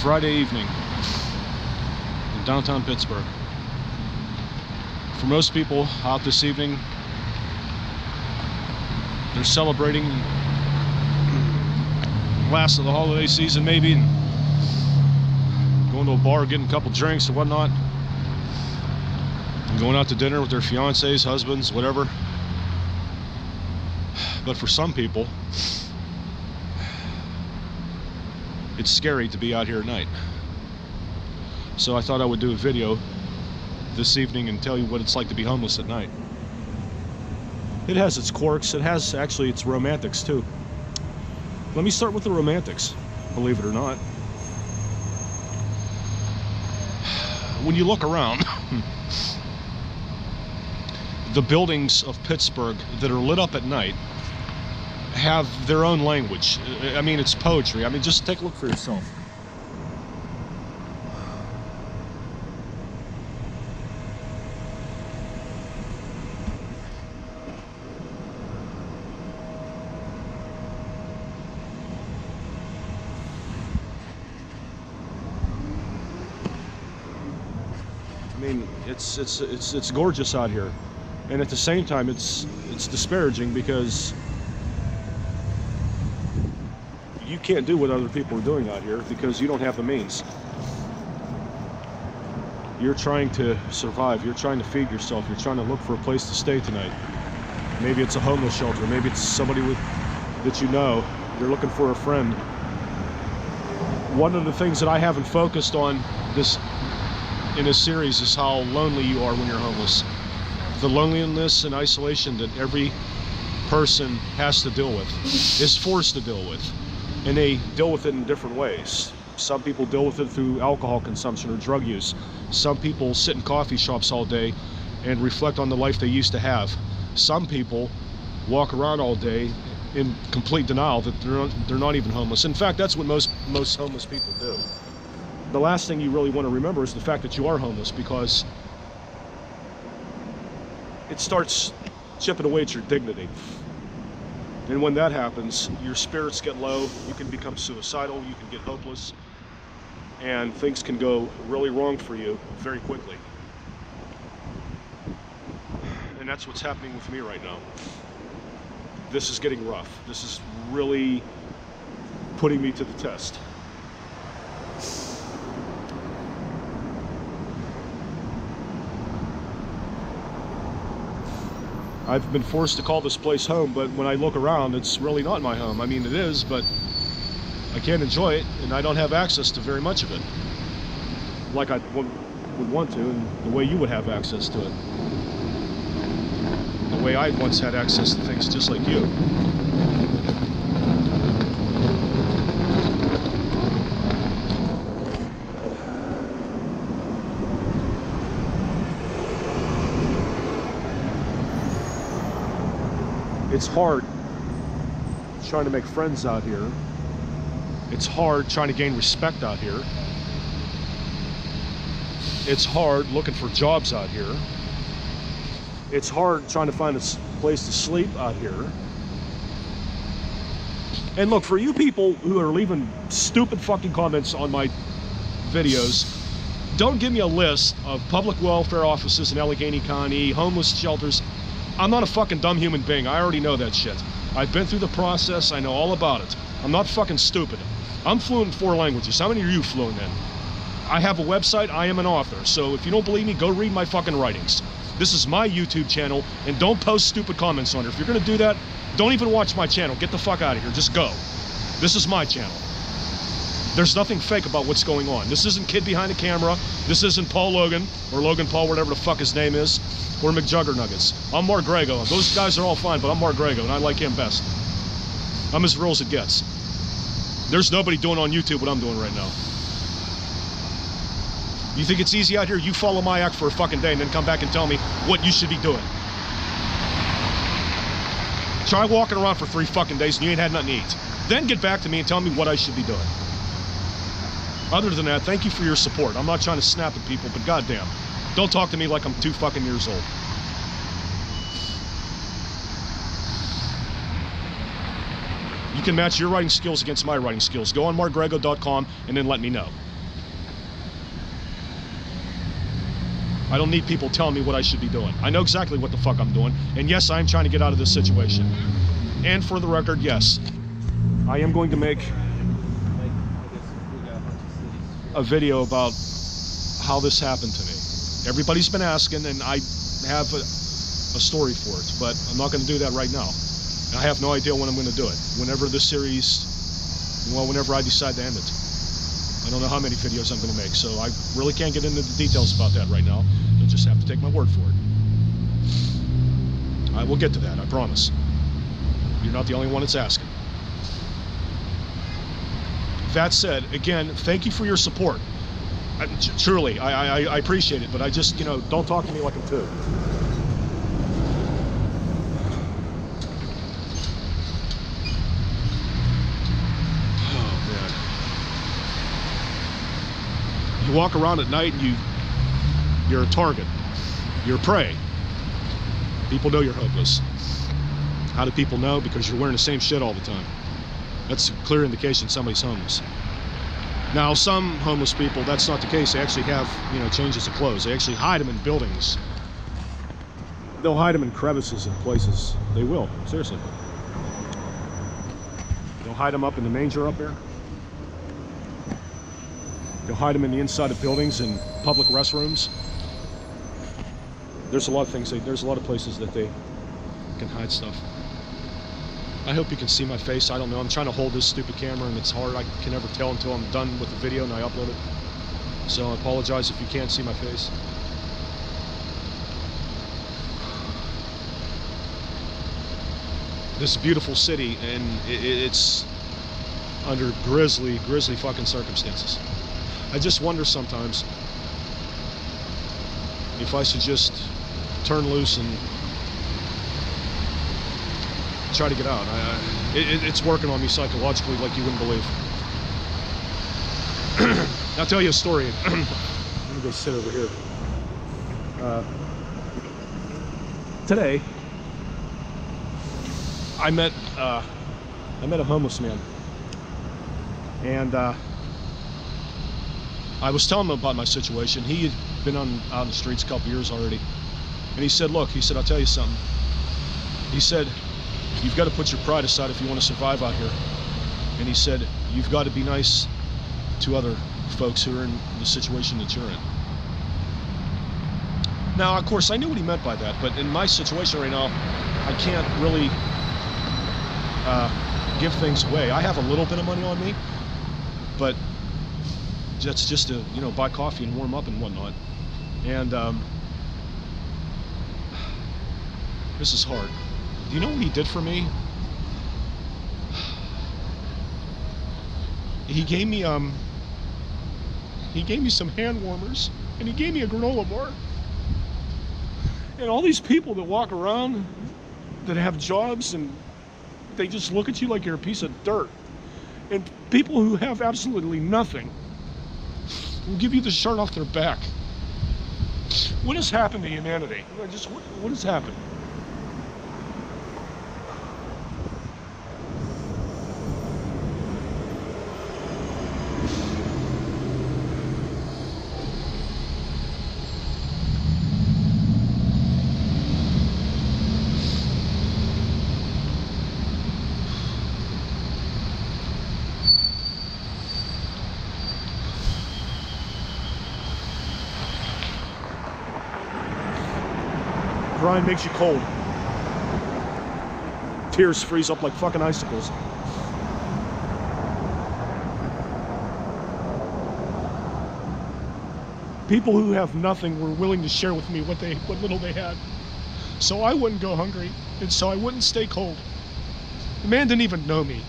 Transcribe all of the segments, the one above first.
Friday evening in downtown Pittsburgh. For most people out this evening, they're celebrating the last of the holiday season maybe, and going to a bar, getting a couple drinks and whatnot, and going out to dinner with their fiancés, husbands, whatever. But for some people, it's scary to be out here at night. So I thought I would do a video this evening and tell you what it's like to be homeless at night. It has its quirks, it has actually its romantics too. Let me start with the romantics, believe it or not. When you look around, the buildings of Pittsburgh that are lit up at night have their own language. I mean, it's poetry. I mean, just take a look for yourself. I mean, it's gorgeous out here, and at the same time, it's disparaging because you can't do what other people are doing out here because you don't have the means. You're trying to survive. You're trying to feed yourself. You're trying to look for a place to stay tonight. Maybe it's a homeless shelter. Maybe it's somebody that you know. You're looking for a friend. One of the things that I haven't focused on in this series is how lonely you are when you're homeless. The loneliness and isolation that every person has to deal with, is forced to deal with. And they deal with it in different ways. Some people deal with it through alcohol consumption or drug use. Some people sit in coffee shops all day and reflect on the life they used to have. Some people walk around all day in complete denial that they're not even homeless. In fact, that's what most homeless people do. The last thing you really want to remember is the fact that you are homeless, because it starts chipping away at your dignity. And when that happens, your spirits get low, you can become suicidal, you can get hopeless, and things can go really wrong for you very quickly. And that's what's happening with me right now. This is getting rough. This is really putting me to the test. I've been forced to call this place home, but when I look around, it's really not my home. I mean, it is, but I can't enjoy it, and I don't have access to very much of it, like I would want to, and the way you would have access to it. The way I once had access to things just like you. It's hard trying to make friends out here. It's hard trying to gain respect out here. It's hard looking for jobs out here. It's hard trying to find a place to sleep out here. And look, for you people who are leaving stupid fucking comments on my videos, don't give me a list of public welfare offices in Allegheny County, homeless shelters. I'm not a fucking dumb human being. I already know that shit. I've been through the process. I know all about it. I'm not fucking stupid. I'm fluent in 4 languages. How many are you fluent in? I have a website. I am an author. So if you don't believe me, go read my fucking writings. This is my YouTube channel, and don't post stupid comments on it. If you're gonna do that, don't even watch my channel. Get the fuck out of here. Just go. This is my channel. There's nothing fake about what's going on. This isn't Kid Behind the Camera. This isn't Paul Logan, or Logan Paul, whatever the fuck his name is, or McJuggernuggets. I'm Mark Grago. Those guys are all fine, but I'm Mark Grago, and I like him best. I'm as real as it gets. There's nobody doing on YouTube what I'm doing right now. You think it's easy out here? You follow my act for a fucking day and then come back and tell me what you should be doing. Try walking around for 3 fucking days and you ain't had nothing to eat. Then get back to me and tell me what I should be doing. Other than that, thank you for your support. I'm not trying to snap at people, but goddamn, don't talk to me like I'm 2 fucking years old. You can match your writing skills against my writing skills. Go on markgrago.com and then let me know. I don't need people telling me what I should be doing. I know exactly what the fuck I'm doing. And yes, I'm trying to get out of this situation. And for the record, yes, I am going to make a video about how this happened to me. Everybody's been asking, and I have a story for it, but I'm not going to do that right now. I have no idea when I'm going to do it. Whenever this series, well, whenever I decide to end it. I don't know how many videos I'm going to make, so I really can't get into the details about that right now. You'll just have to take my word for it. I will get to that, I promise. You're not the only one that's asking. That said, again, thank you for your support. Truly, I appreciate it, but I just, don't talk to me like I'm two. You walk around at night and you're a target. You're prey. People know you're hopeless. How do people know? Because you're wearing the same shit all the time. That's a clear indication somebody's homeless. Now, some homeless people, that's not the case. They actually have, changes of clothes. They actually hide them in buildings. They'll hide them in crevices and places. They will, seriously. They'll hide them up in the manger up there. They'll hide them in the inside of buildings and public restrooms. There's a lot of things, there's a lot of places that they can hide stuff. I hope you can see my face. I don't know. I'm trying to hold this stupid camera and it's hard. I can never tell until I'm done with the video and I upload it. So I apologize if you can't see my face. This beautiful city, and it's under grisly fucking circumstances. I just wonder sometimes if I should just turn loose and try to get out. It's working on me psychologically like you wouldn't believe. I'll tell you a story. Let me go sit over here. Today, I met a homeless man, and I was telling him about my situation. He had been out in the streets a couple years already. And he said, look, he said, I'll tell you something. He said, you've got to put your pride aside if you want to survive out here. And he said, you've got to be nice to other folks who are in the situation that you're in. Now, of course, I knew what he meant by that, but in my situation right now, I can't really give things away. I have a little bit of money on me, but that's just to, buy coffee and warm up and whatnot. And this is hard. Do you know what he did for me? He gave me some hand warmers, and he gave me a granola bar. And all these people that walk around that have jobs, and they just look at you like you're a piece of dirt. And people who have absolutely nothing will give you the shirt off their back. What has happened to humanity? What has happened? Grind makes you cold. Tears freeze up like fucking icicles. People who have nothing were willing to share with me what little they had, so I wouldn't go hungry, and so I wouldn't stay cold. The man didn't even know me.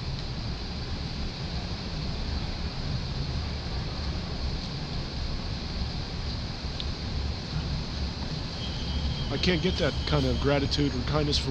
I can't get that kind of gratitude or kindness from